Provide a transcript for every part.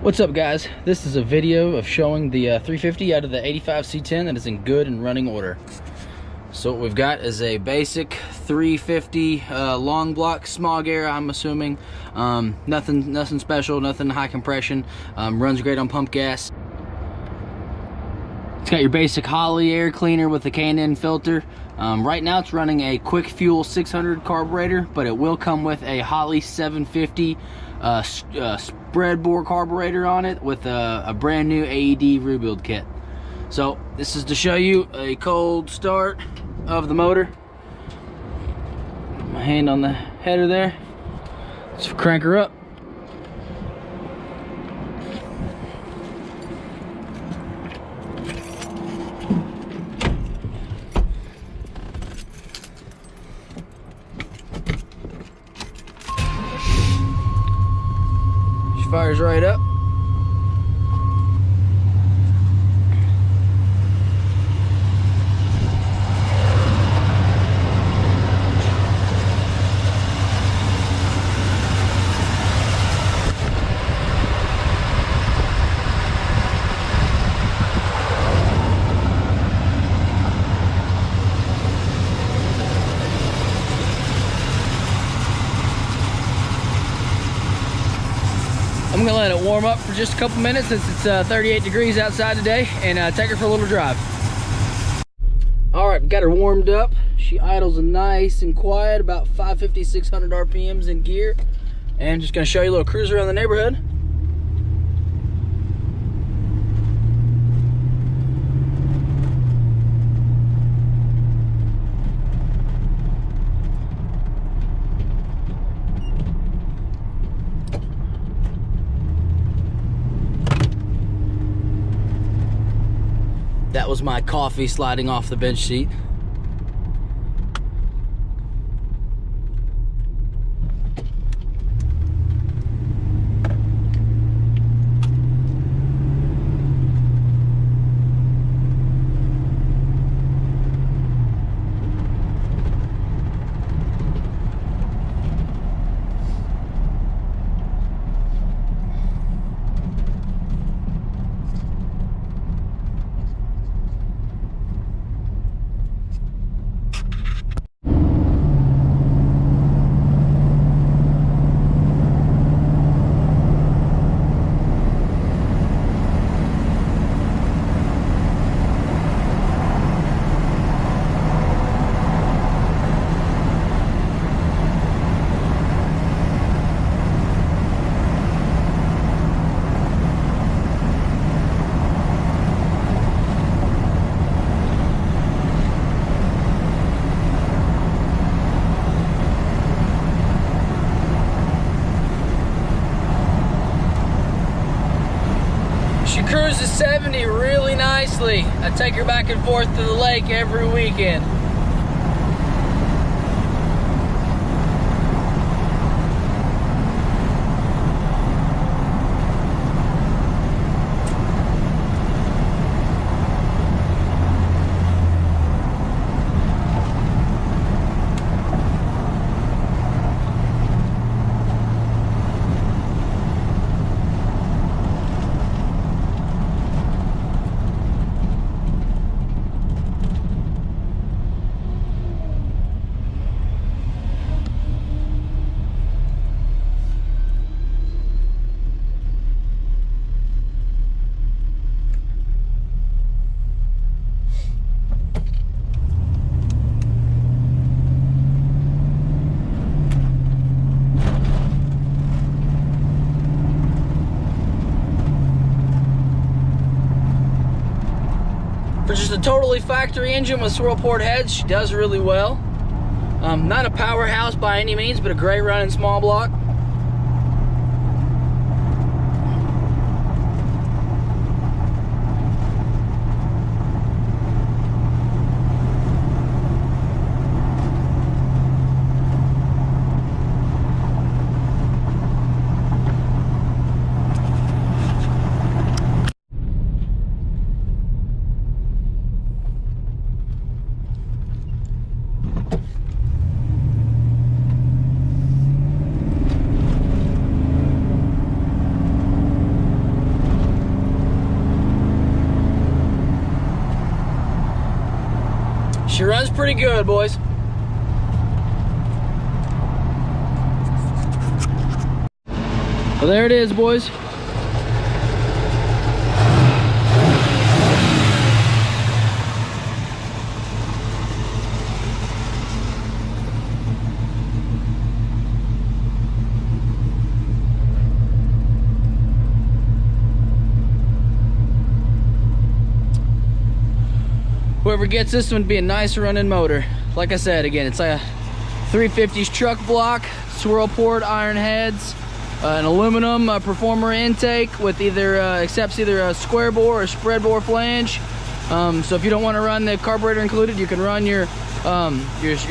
What's up, guys? This is a video of showing the 350 out of the 85 C10 that is in good and running order. So what we've got is a basic 350 long block smog air, I'm assuming. Nothing special, nothing high compression. Runs great on pump gas. It's got your basic Holley air cleaner with a K&N filter. Right now it's running a quick fuel 600 carburetor, but it will come with a Holley 750 spread bore carburetor on it with a brand new AED rebuild kit. So this is to show you a cold start of the motor. Put my hand on the header there. Let's crank her up. She fires right up. I'm gonna let it warm up for just a couple minutes since it's 38 degrees outside today, and take her for a little drive. All right, got her warmed up. She idles nice and quiet, about 550, 600 RPMs in gear. And just gonna show you a little cruise around the neighborhood. That was my coffee sliding off the bench seat. She cruises 70 really nicely. I take her back and forth to the lake every weekend. For just a totally factory engine with swirl port heads, she does really well. Not a powerhouse by any means, but a great running small block. She runs pretty good, boys. Well, there it is, boys. Whoever gets this one would be a nice running motor. Like I said, again, it's a 350s truck block, swirl port iron heads, an aluminum performer intake with accepts either a square bore or spread bore flange. So if you don't want to run the carburetor included, you can run your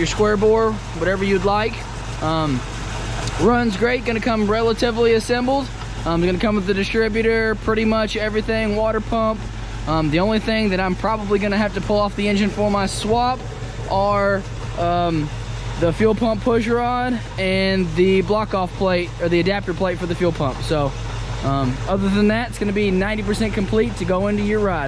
square bore, whatever you'd like. Runs great, gonna come relatively assembled. Gonna come with the distributor, pretty much everything, water pump. The only thing that I'm probably gonna have to pull off the engine for my swap are the fuel pump push rod and the block off plate, or the adapter plate for the fuel pump. So other than that, it's gonna be 90% complete to go into your ride.